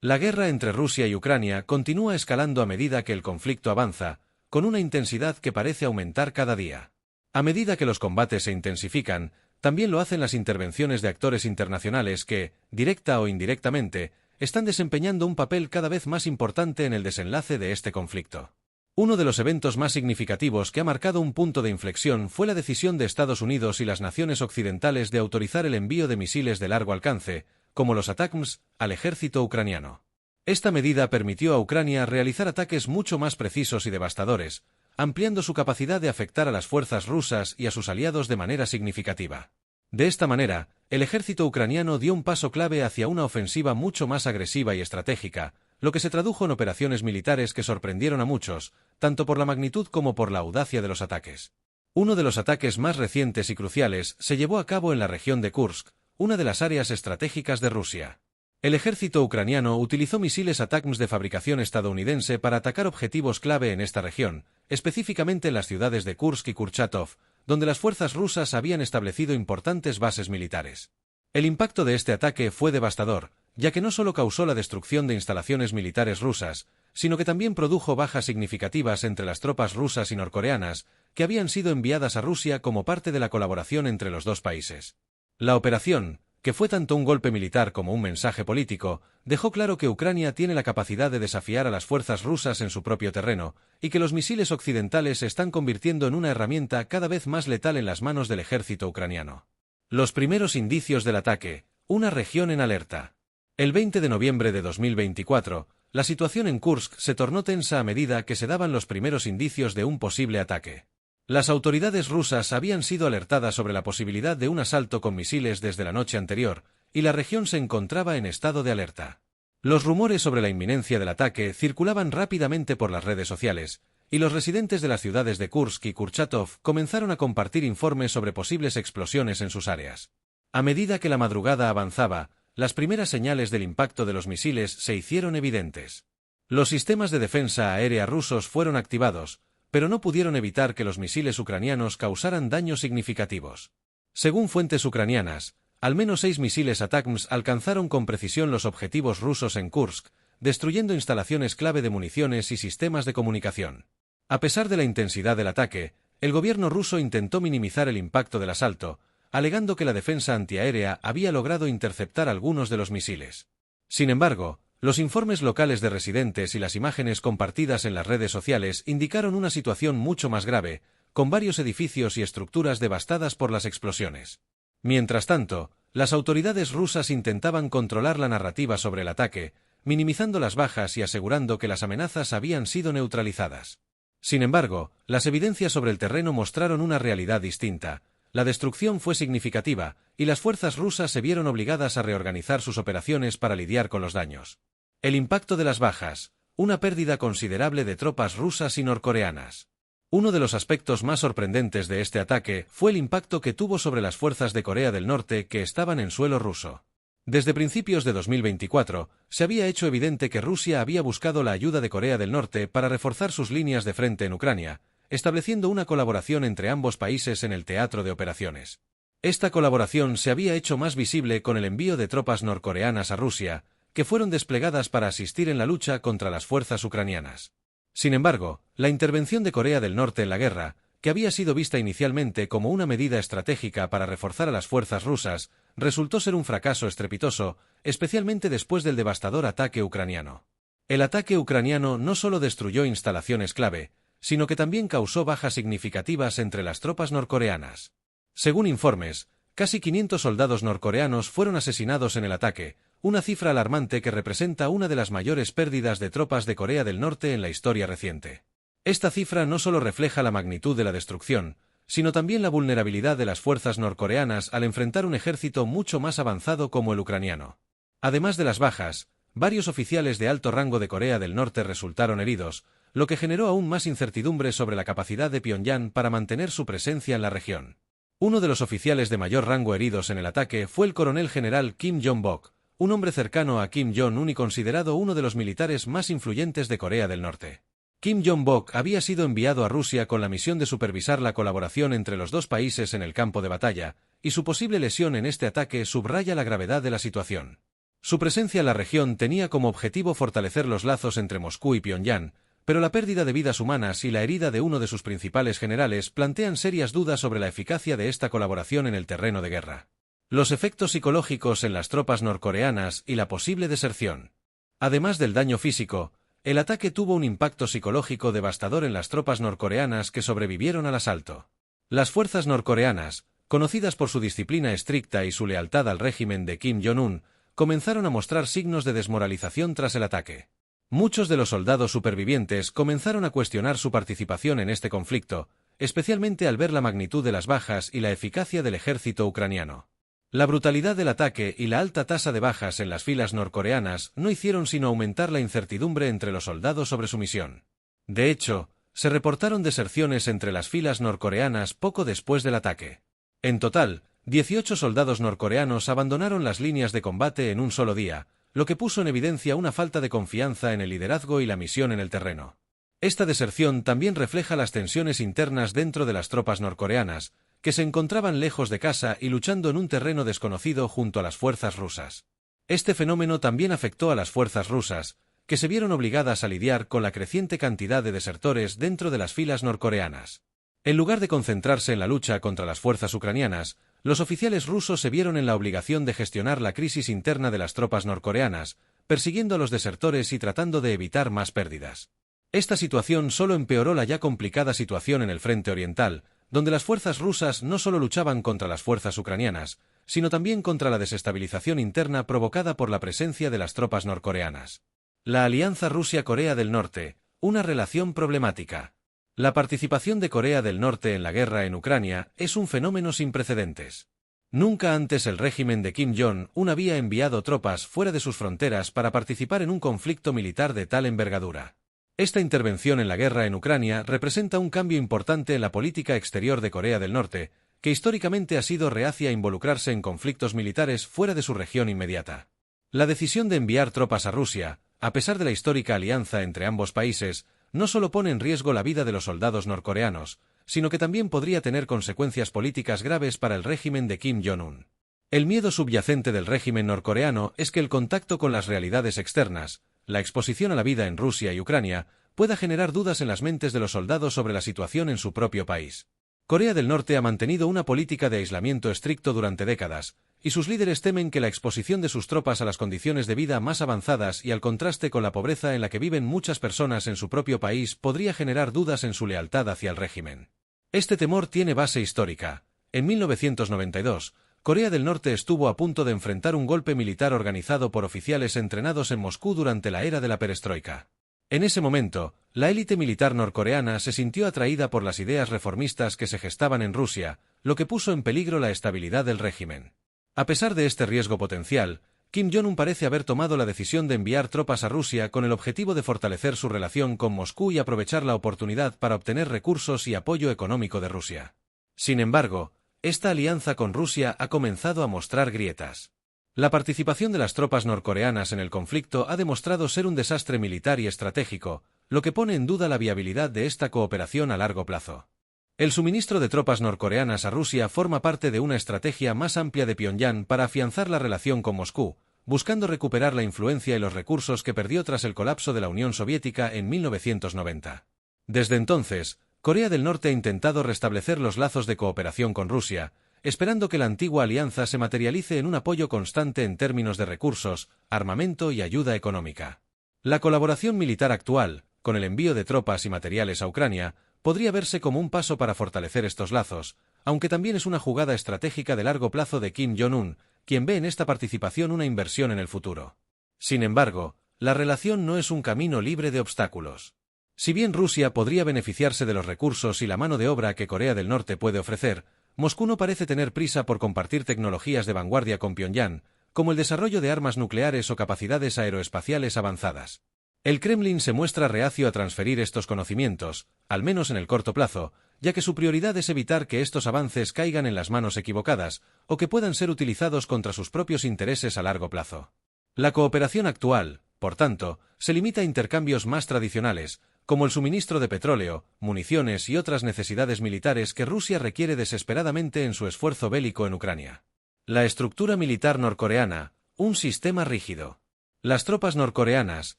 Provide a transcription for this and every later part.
La guerra entre Rusia y Ucrania continúa escalando a medida que el conflicto avanza, con una intensidad que parece aumentar cada día. A medida que los combates se intensifican, también lo hacen las intervenciones de actores internacionales que, directa o indirectamente, están desempeñando un papel cada vez más importante en el desenlace de este conflicto. Uno de los eventos más significativos que ha marcado un punto de inflexión fue la decisión de Estados Unidos y las naciones occidentales de autorizar el envío de misiles de largo alcance, como los ATACMS, al ejército ucraniano. Esta medida permitió a Ucrania realizar ataques mucho más precisos y devastadores, ampliando su capacidad de afectar a las fuerzas rusas y a sus aliados de manera significativa. De esta manera, el ejército ucraniano dio un paso clave hacia una ofensiva mucho más agresiva y estratégica, lo que se tradujo en operaciones militares que sorprendieron a muchos, tanto por la magnitud como por la audacia de los ataques. Uno de los ataques más recientes y cruciales se llevó a cabo en la región de Kursk, una de las áreas estratégicas de Rusia. El ejército ucraniano utilizó misiles ATACMS de fabricación estadounidense para atacar objetivos clave en esta región, específicamente en las ciudades de Kursk y Kurchatov, donde las fuerzas rusas habían establecido importantes bases militares. El impacto de este ataque fue devastador, ya que no solo causó la destrucción de instalaciones militares rusas, sino que también produjo bajas significativas entre las tropas rusas y norcoreanas, que habían sido enviadas a Rusia como parte de la colaboración entre los dos países. La operación, que fue tanto un golpe militar como un mensaje político, dejó claro que Ucrania tiene la capacidad de desafiar a las fuerzas rusas en su propio terreno, y que los misiles occidentales se están convirtiendo en una herramienta cada vez más letal en las manos del ejército ucraniano. Los primeros indicios del ataque, una región en alerta. El 20 de noviembre de 2024, la situación en Kursk se tornó tensa a medida que se daban los primeros indicios de un posible ataque. Las autoridades rusas habían sido alertadas sobre la posibilidad de un asalto con misiles desde la noche anterior, y la región se encontraba en estado de alerta. Los rumores sobre la inminencia del ataque circulaban rápidamente por las redes sociales, y los residentes de las ciudades de Kursk y Kurchatov comenzaron a compartir informes sobre posibles explosiones en sus áreas. A medida que la madrugada avanzaba, las primeras señales del impacto de los misiles se hicieron evidentes. Los sistemas de defensa aérea rusos fueron activados, pero no pudieron evitar que los misiles ucranianos causaran daños significativos. Según fuentes ucranianas, al menos 6 misiles ATACMS alcanzaron con precisión los objetivos rusos en Kursk, destruyendo instalaciones clave de municiones y sistemas de comunicación. A pesar de la intensidad del ataque, el gobierno ruso intentó minimizar el impacto del asalto, alegando que la defensa antiaérea había logrado interceptar algunos de los misiles. Sin embargo, los informes locales de residentes y las imágenes compartidas en las redes sociales indicaron una situación mucho más grave, con varios edificios y estructuras devastadas por las explosiones. Mientras tanto, las autoridades rusas intentaban controlar la narrativa sobre el ataque, minimizando las bajas y asegurando que las amenazas habían sido neutralizadas. Sin embargo, las evidencias sobre el terreno mostraron una realidad distinta. La destrucción fue significativa, y las fuerzas rusas se vieron obligadas a reorganizar sus operaciones para lidiar con los daños. El impacto de las bajas, una pérdida considerable de tropas rusas y norcoreanas. Uno de los aspectos más sorprendentes de este ataque fue el impacto que tuvo sobre las fuerzas de Corea del Norte que estaban en suelo ruso. Desde principios de 2024, se había hecho evidente que Rusia había buscado la ayuda de Corea del Norte para reforzar sus líneas de frente en Ucrania, estableciendo una colaboración entre ambos países en el teatro de operaciones. Esta colaboración se había hecho más visible con el envío de tropas norcoreanas a Rusia, que fueron desplegadas para asistir en la lucha contra las fuerzas ucranianas. Sin embargo, la intervención de Corea del Norte en la guerra, que había sido vista inicialmente como una medida estratégica para reforzar a las fuerzas rusas, resultó ser un fracaso estrepitoso, especialmente después del devastador ataque ucraniano. El ataque ucraniano no solo destruyó instalaciones clave, sino que también causó bajas significativas entre las tropas norcoreanas. Según informes, casi 500 soldados norcoreanos fueron asesinados en el ataque, una cifra alarmante que representa una de las mayores pérdidas de tropas de Corea del Norte en la historia reciente. Esta cifra no solo refleja la magnitud de la destrucción, sino también la vulnerabilidad de las fuerzas norcoreanas al enfrentar un ejército mucho más avanzado como el ucraniano. Además de las bajas, varios oficiales de alto rango de Corea del Norte resultaron heridos, lo que generó aún más incertidumbre sobre la capacidad de Pyongyang para mantener su presencia en la región. Uno de los oficiales de mayor rango heridos en el ataque fue el coronel general Kim Jong-bok, un hombre cercano a Kim Jong-un y considerado uno de los militares más influyentes de Corea del Norte. Kim Jong-bok había sido enviado a Rusia con la misión de supervisar la colaboración entre los dos países en el campo de batalla, y su posible lesión en este ataque subraya la gravedad de la situación. Su presencia en la región tenía como objetivo fortalecer los lazos entre Moscú y Pyongyang, pero la pérdida de vidas humanas y la herida de uno de sus principales generales plantean serias dudas sobre la eficacia de esta colaboración en el terreno de guerra. Los efectos psicológicos en las tropas norcoreanas y la posible deserción. Además del daño físico, el ataque tuvo un impacto psicológico devastador en las tropas norcoreanas que sobrevivieron al asalto. Las fuerzas norcoreanas, conocidas por su disciplina estricta y su lealtad al régimen de Kim Jong-un, comenzaron a mostrar signos de desmoralización tras el ataque. Muchos de los soldados supervivientes comenzaron a cuestionar su participación en este conflicto, especialmente al ver la magnitud de las bajas y la eficacia del ejército ucraniano. La brutalidad del ataque y la alta tasa de bajas en las filas norcoreanas no hicieron sino aumentar la incertidumbre entre los soldados sobre su misión. De hecho, se reportaron deserciones entre las filas norcoreanas poco después del ataque. En total, 18 soldados norcoreanos abandonaron las líneas de combate en un solo día, lo que puso en evidencia una falta de confianza en el liderazgo y la misión en el terreno. Esta deserción también refleja las tensiones internas dentro de las tropas norcoreanas, que se encontraban lejos de casa y luchando en un terreno desconocido junto a las fuerzas rusas. Este fenómeno también afectó a las fuerzas rusas, que se vieron obligadas a lidiar con la creciente cantidad de desertores dentro de las filas norcoreanas. En lugar de concentrarse en la lucha contra las fuerzas ucranianas, los oficiales rusos se vieron en la obligación de gestionar la crisis interna de las tropas norcoreanas, persiguiendo a los desertores y tratando de evitar más pérdidas. Esta situación solo empeoró la ya complicada situación en el frente oriental, donde las fuerzas rusas no solo luchaban contra las fuerzas ucranianas, sino también contra la desestabilización interna provocada por la presencia de las tropas norcoreanas. La alianza Rusia-Corea del Norte, una relación problemática. La participación de Corea del Norte en la guerra en Ucrania es un fenómeno sin precedentes. Nunca antes el régimen de Kim Jong-un había enviado tropas fuera de sus fronteras para participar en un conflicto militar de tal envergadura. Esta intervención en la guerra en Ucrania representa un cambio importante en la política exterior de Corea del Norte, que históricamente ha sido reacia a involucrarse en conflictos militares fuera de su región inmediata. La decisión de enviar tropas a Rusia, a pesar de la histórica alianza entre ambos países, no solo pone en riesgo la vida de los soldados norcoreanos, sino que también podría tener consecuencias políticas graves para el régimen de Kim Jong-un. El miedo subyacente del régimen norcoreano es que el contacto con las realidades externas, la exposición a la vida en Rusia y Ucrania, pueda generar dudas en las mentes de los soldados sobre la situación en su propio país. Corea del Norte ha mantenido una política de aislamiento estricto durante décadas, y sus líderes temen que la exposición de sus tropas a las condiciones de vida más avanzadas y al contraste con la pobreza en la que viven muchas personas en su propio país podría generar dudas en su lealtad hacia el régimen. Este temor tiene base histórica. En 1992, Corea del Norte estuvo a punto de enfrentar un golpe militar organizado por oficiales entrenados en Moscú durante la era de la perestroika. En ese momento, la élite militar norcoreana se sintió atraída por las ideas reformistas que se gestaban en Rusia, lo que puso en peligro la estabilidad del régimen. A pesar de este riesgo potencial, Kim Jong-un parece haber tomado la decisión de enviar tropas a Rusia con el objetivo de fortalecer su relación con Moscú y aprovechar la oportunidad para obtener recursos y apoyo económico de Rusia. Sin embargo, esta alianza con Rusia ha comenzado a mostrar grietas. La participación de las tropas norcoreanas en el conflicto ha demostrado ser un desastre militar y estratégico, lo que pone en duda la viabilidad de esta cooperación a largo plazo. El suministro de tropas norcoreanas a Rusia forma parte de una estrategia más amplia de Pyongyang para afianzar la relación con Moscú, buscando recuperar la influencia y los recursos que perdió tras el colapso de la Unión Soviética en 1990. Desde entonces, Corea del Norte ha intentado restablecer los lazos de cooperación con Rusia, esperando que la antigua alianza se materialice en un apoyo constante en términos de recursos, armamento y ayuda económica. La colaboración militar actual, con el envío de tropas y materiales a Ucrania, podría verse como un paso para fortalecer estos lazos, aunque también es una jugada estratégica de largo plazo de Kim Jong-un, quien ve en esta participación una inversión en el futuro. Sin embargo, la relación no es un camino libre de obstáculos. Si bien Rusia podría beneficiarse de los recursos y la mano de obra que Corea del Norte puede ofrecer, Moscú no parece tener prisa por compartir tecnologías de vanguardia con Pyongyang, como el desarrollo de armas nucleares o capacidades aeroespaciales avanzadas. El Kremlin se muestra reacio a transferir estos conocimientos, al menos en el corto plazo, ya que su prioridad es evitar que estos avances caigan en las manos equivocadas o que puedan ser utilizados contra sus propios intereses a largo plazo. La cooperación actual, por tanto, se limita a intercambios más tradicionales, como el suministro de petróleo, municiones y otras necesidades militares que Rusia requiere desesperadamente en su esfuerzo bélico en Ucrania. La estructura militar norcoreana, Un sistema rígido. Las tropas norcoreanas,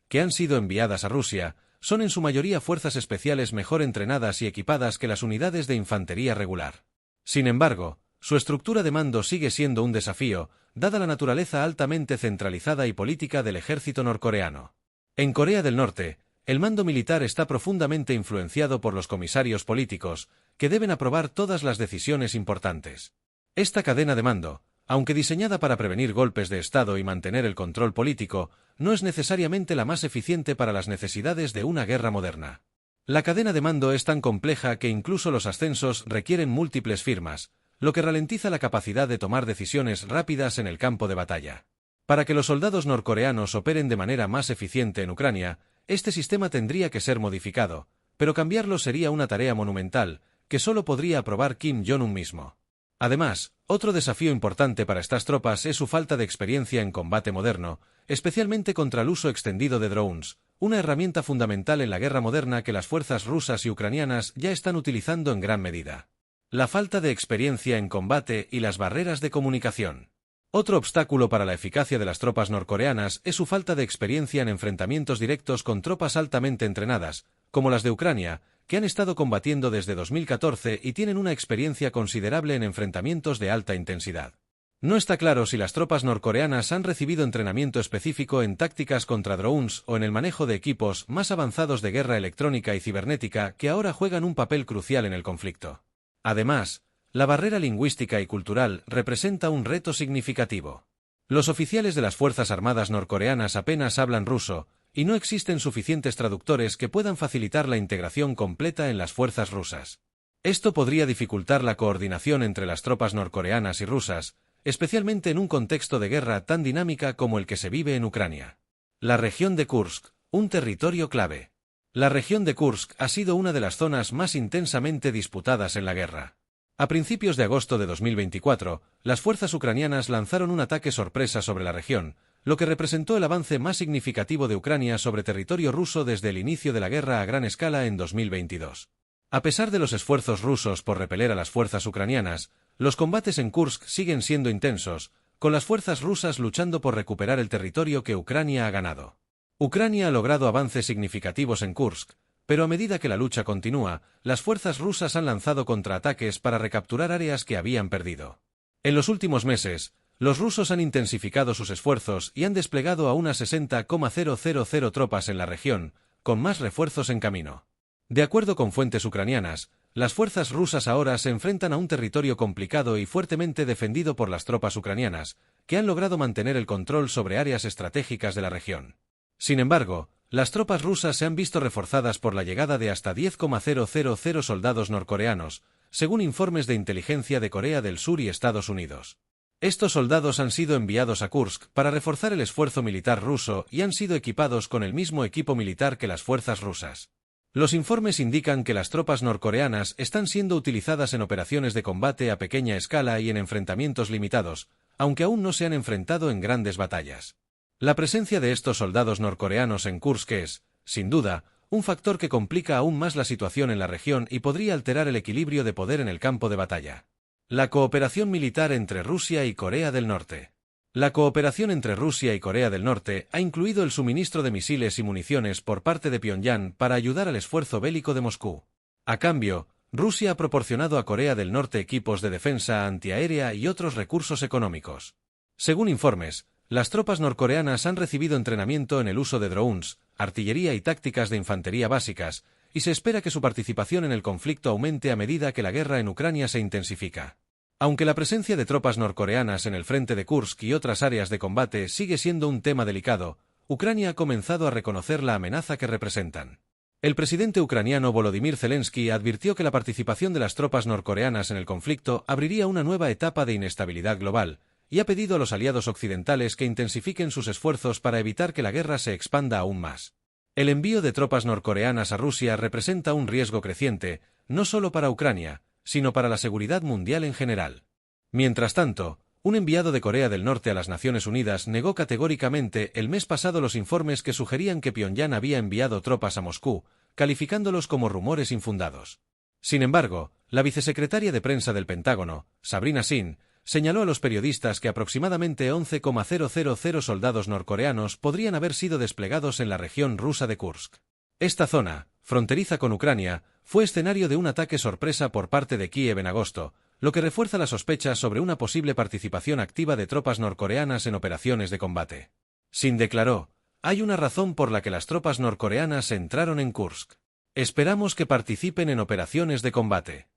que han sido enviadas a Rusia, son en su mayoría fuerzas especiales mejor entrenadas y equipadas que las unidades de infantería regular. Sin embargo, su estructura de mando sigue siendo un desafío, dada la naturaleza altamente centralizada y política del ejército norcoreano. En Corea del Norte, el mando militar está profundamente influenciado por los comisarios políticos, que deben aprobar todas las decisiones importantes. Esta cadena de mando, aunque diseñada para prevenir golpes de Estado y mantener el control político, no es necesariamente la más eficiente para las necesidades de una guerra moderna. La cadena de mando es tan compleja que incluso los ascensos requieren múltiples firmas, lo que ralentiza la capacidad de tomar decisiones rápidas en el campo de batalla. Para que los soldados norcoreanos operen de manera más eficiente en Ucrania, este sistema tendría que ser modificado, pero cambiarlo sería una tarea monumental, que solo podría aprobar Kim Jong-un mismo. Además, otro desafío importante para estas tropas es su falta de experiencia en combate moderno, especialmente contra el uso extendido de drones, una herramienta fundamental en la guerra moderna que las fuerzas rusas y ucranianas ya están utilizando en gran medida. La falta de experiencia en combate y las barreras de comunicación. Otro obstáculo para la eficacia de las tropas norcoreanas es su falta de experiencia en enfrentamientos directos con tropas altamente entrenadas, como las de Ucrania, que han estado combatiendo desde 2014 y tienen una experiencia considerable en enfrentamientos de alta intensidad. No está claro si las tropas norcoreanas han recibido entrenamiento específico en tácticas contra drones o en el manejo de equipos más avanzados de guerra electrónica y cibernética que ahora juegan un papel crucial en el conflicto. Además, la barrera lingüística y cultural representa un reto significativo. Los oficiales de las Fuerzas Armadas norcoreanas apenas hablan ruso, y no existen suficientes traductores que puedan facilitar la integración completa en las fuerzas rusas. Esto podría dificultar la coordinación entre las tropas norcoreanas y rusas, especialmente en un contexto de guerra tan dinámica como el que se vive en Ucrania. La región de Kursk, un territorio clave. La región de Kursk ha sido una de las zonas más intensamente disputadas en la guerra. A principios de agosto de 2024, las fuerzas ucranianas lanzaron un ataque sorpresa sobre la región, lo que representó el avance más significativo de Ucrania sobre territorio ruso desde el inicio de la guerra a gran escala en 2022. A pesar de los esfuerzos rusos por repeler a las fuerzas ucranianas, los combates en Kursk siguen siendo intensos, con las fuerzas rusas luchando por recuperar el territorio que Ucrania ha ganado. Ucrania ha logrado avances significativos en Kursk, pero a medida que la lucha continúa, las fuerzas rusas han lanzado contraataques para recapturar áreas que habían perdido. En los últimos meses, los rusos han intensificado sus esfuerzos y han desplegado a unas 60,000 tropas en la región, con más refuerzos en camino. De acuerdo con fuentes ucranianas, las fuerzas rusas ahora se enfrentan a un territorio complicado y fuertemente defendido por las tropas ucranianas, que han logrado mantener el control sobre áreas estratégicas de la región. Sin embargo, las tropas rusas se han visto reforzadas por la llegada de hasta 10,000 soldados norcoreanos, según informes de inteligencia de Corea del Sur y Estados Unidos. Estos soldados han sido enviados a Kursk para reforzar el esfuerzo militar ruso y han sido equipados con el mismo equipo militar que las fuerzas rusas. Los informes indican que las tropas norcoreanas están siendo utilizadas en operaciones de combate a pequeña escala y en enfrentamientos limitados, aunque aún no se han enfrentado en grandes batallas. La presencia de estos soldados norcoreanos en Kursk es, sin duda, un factor que complica aún más la situación en la región y podría alterar el equilibrio de poder en el campo de batalla. La cooperación militar entre Rusia y Corea del Norte. La cooperación entre Rusia y Corea del Norte ha incluido el suministro de misiles y municiones por parte de Pyongyang para ayudar al esfuerzo bélico de Moscú. A cambio, Rusia ha proporcionado a Corea del Norte equipos de defensa antiaérea y otros recursos económicos. Según informes, las tropas norcoreanas han recibido entrenamiento en el uso de drones, artillería y tácticas de infantería básicas, y se espera que su participación en el conflicto aumente a medida que la guerra en Ucrania se intensifica. Aunque la presencia de tropas norcoreanas en el frente de Kursk y otras áreas de combate sigue siendo un tema delicado, Ucrania ha comenzado a reconocer la amenaza que representan. El presidente ucraniano Volodymyr Zelensky advirtió que la participación de las tropas norcoreanas en el conflicto abriría una nueva etapa de inestabilidad global, y ha pedido a los aliados occidentales que intensifiquen sus esfuerzos para evitar que la guerra se expanda aún más. El envío de tropas norcoreanas a Rusia representa un riesgo creciente, no solo para Ucrania, sino para la seguridad mundial en general. Mientras tanto, un enviado de Corea del Norte a las Naciones Unidas negó categóricamente el mes pasado los informes que sugerían que Pyongyang había enviado tropas a Moscú, calificándolos como rumores infundados. Sin embargo, la vicesecretaria de prensa del Pentágono, Sabrina Singh, señaló a los periodistas que aproximadamente 11,000 soldados norcoreanos podrían haber sido desplegados en la región rusa de Kursk. Esta zona, fronteriza con Ucrania, fue escenario de un ataque sorpresa por parte de Kiev en agosto, lo que refuerza las sospechas sobre una posible participación activa de tropas norcoreanas en operaciones de combate. Sin declaró, hay una razón por la que las tropas norcoreanas entraron en Kursk. Esperamos que participen en operaciones de combate.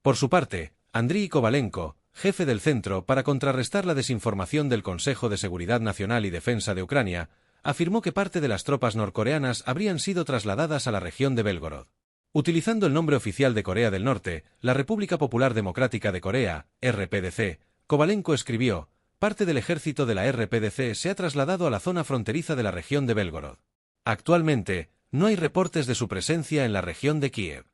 Por su parte, Andriy Kovalenko, jefe del Centro para contrarrestar la desinformación del Consejo de Seguridad Nacional y Defensa de Ucrania, afirmó que parte de las tropas norcoreanas habrían sido trasladadas a la región de Belgorod. Utilizando el nombre oficial de Corea del Norte, la República Popular Democrática de Corea, RPDC, Kovalenko escribió, parte del ejército de la RPDC se ha trasladado a la zona fronteriza de la región de Belgorod. Actualmente, no hay reportes de su presencia en la región de Kiev.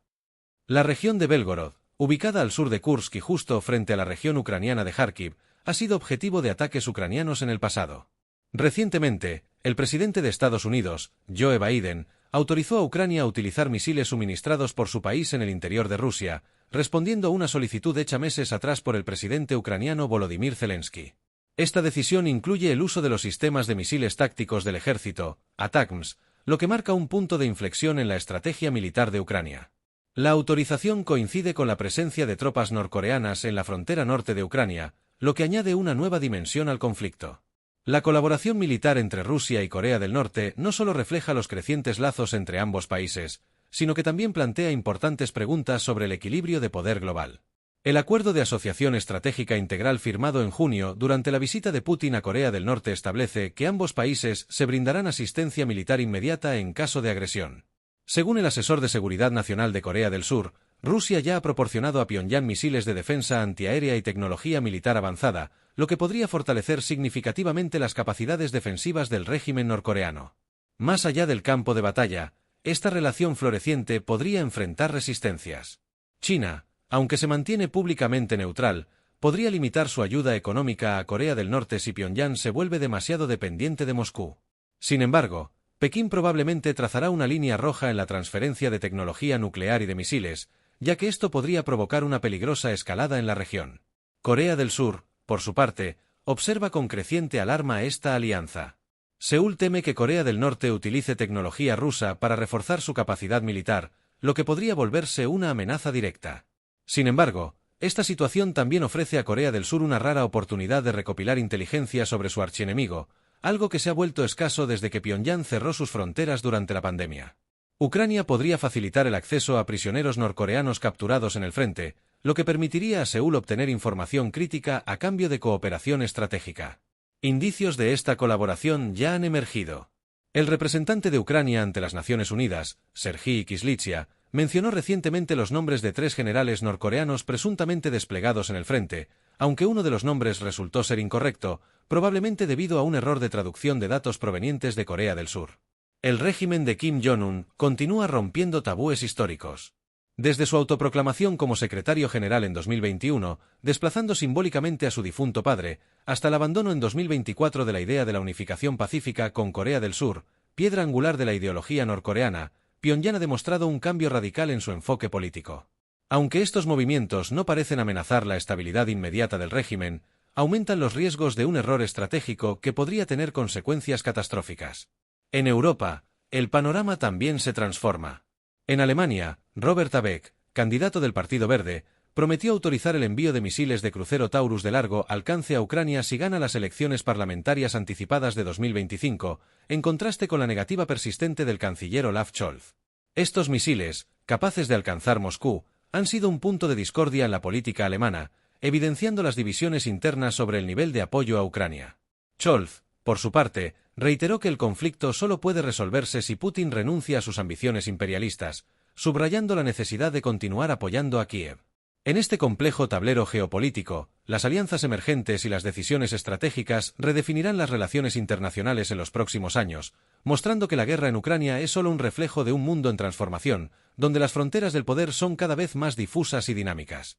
La región de Belgorod, ubicada al sur de Kursk y justo frente a la región ucraniana de Kharkiv, ha sido objetivo de ataques ucranianos en el pasado. Recientemente, el presidente de Estados Unidos, Joe Biden, autorizó a Ucrania a utilizar misiles suministrados por su país en el interior de Rusia, respondiendo a una solicitud hecha meses atrás por el presidente ucraniano Volodymyr Zelensky. Esta decisión incluye el uso de los sistemas de misiles tácticos del ejército, ATACMS, lo que marca un punto de inflexión en la estrategia militar de Ucrania. La autorización coincide con la presencia de tropas norcoreanas en la frontera norte de Ucrania, lo que añade una nueva dimensión al conflicto. La colaboración militar entre Rusia y Corea del Norte no solo refleja los crecientes lazos entre ambos países, sino que también plantea importantes preguntas sobre el equilibrio de poder global. El Acuerdo de Asociación Estratégica Integral firmado en junio durante la visita de Putin a Corea del Norte establece que ambos países se brindarán asistencia militar inmediata en caso de agresión. Según el asesor de Seguridad Nacional de Corea del Sur, Rusia ya ha proporcionado a Pyongyang misiles de defensa antiaérea y tecnología militar avanzada, lo que podría fortalecer significativamente las capacidades defensivas del régimen norcoreano. Más allá del campo de batalla, esta relación floreciente podría enfrentar resistencias. China, aunque se mantiene públicamente neutral, podría limitar su ayuda económica a Corea del Norte si Pyongyang se vuelve demasiado dependiente de Moscú. Sin embargo, Pekín probablemente trazará una línea roja en la transferencia de tecnología nuclear y de misiles, ya que esto podría provocar una peligrosa escalada en la región. Corea del Sur, por su parte, observa con creciente alarma esta alianza. Seúl teme que Corea del Norte utilice tecnología rusa para reforzar su capacidad militar, lo que podría volverse una amenaza directa. Sin embargo, esta situación también ofrece a Corea del Sur una rara oportunidad de recopilar inteligencia sobre su archienemigo, algo que se ha vuelto escaso desde que Pyongyang cerró sus fronteras durante la pandemia. Ucrania podría facilitar el acceso a prisioneros norcoreanos capturados en el frente, lo que permitiría a Seúl obtener información crítica a cambio de cooperación estratégica. Indicios de esta colaboración ya han emergido. El representante de Ucrania ante las Naciones Unidas, Serhiy Kyslytsya, mencionó recientemente los nombres de 3 generales norcoreanos presuntamente desplegados en el frente, aunque uno de los nombres resultó ser incorrecto, probablemente debido a un error de traducción de datos provenientes de Corea del Sur. El régimen de Kim Jong-un continúa rompiendo tabúes históricos. Desde su autoproclamación como secretario general en 2021, desplazando simbólicamente a su difunto padre, hasta el abandono en 2024 de la idea de la unificación pacífica con Corea del Sur, piedra angular de la ideología norcoreana, Pyongyang ha demostrado un cambio radical en su enfoque político. Aunque estos movimientos no parecen amenazar la estabilidad inmediata del régimen, aumentan los riesgos de un error estratégico que podría tener consecuencias catastróficas. En Europa, el panorama también se transforma. En Alemania, Robert Habeck, candidato del Partido Verde, prometió autorizar el envío de misiles de crucero Taurus de largo alcance a Ucrania si gana las elecciones parlamentarias anticipadas de 2025, en contraste con la negativa persistente del canciller Olaf Scholz. Estos misiles, capaces de alcanzar Moscú, han sido un punto de discordia en la política alemana, evidenciando las divisiones internas sobre el nivel de apoyo a Ucrania. Scholz, por su parte, reiteró que el conflicto solo puede resolverse si Putin renuncia a sus ambiciones imperialistas, subrayando la necesidad de continuar apoyando a Kiev. En este complejo tablero geopolítico, las alianzas emergentes y las decisiones estratégicas redefinirán las relaciones internacionales en los próximos años, mostrando que la guerra en Ucrania es solo un reflejo de un mundo en transformación, donde las fronteras del poder son cada vez más difusas y dinámicas.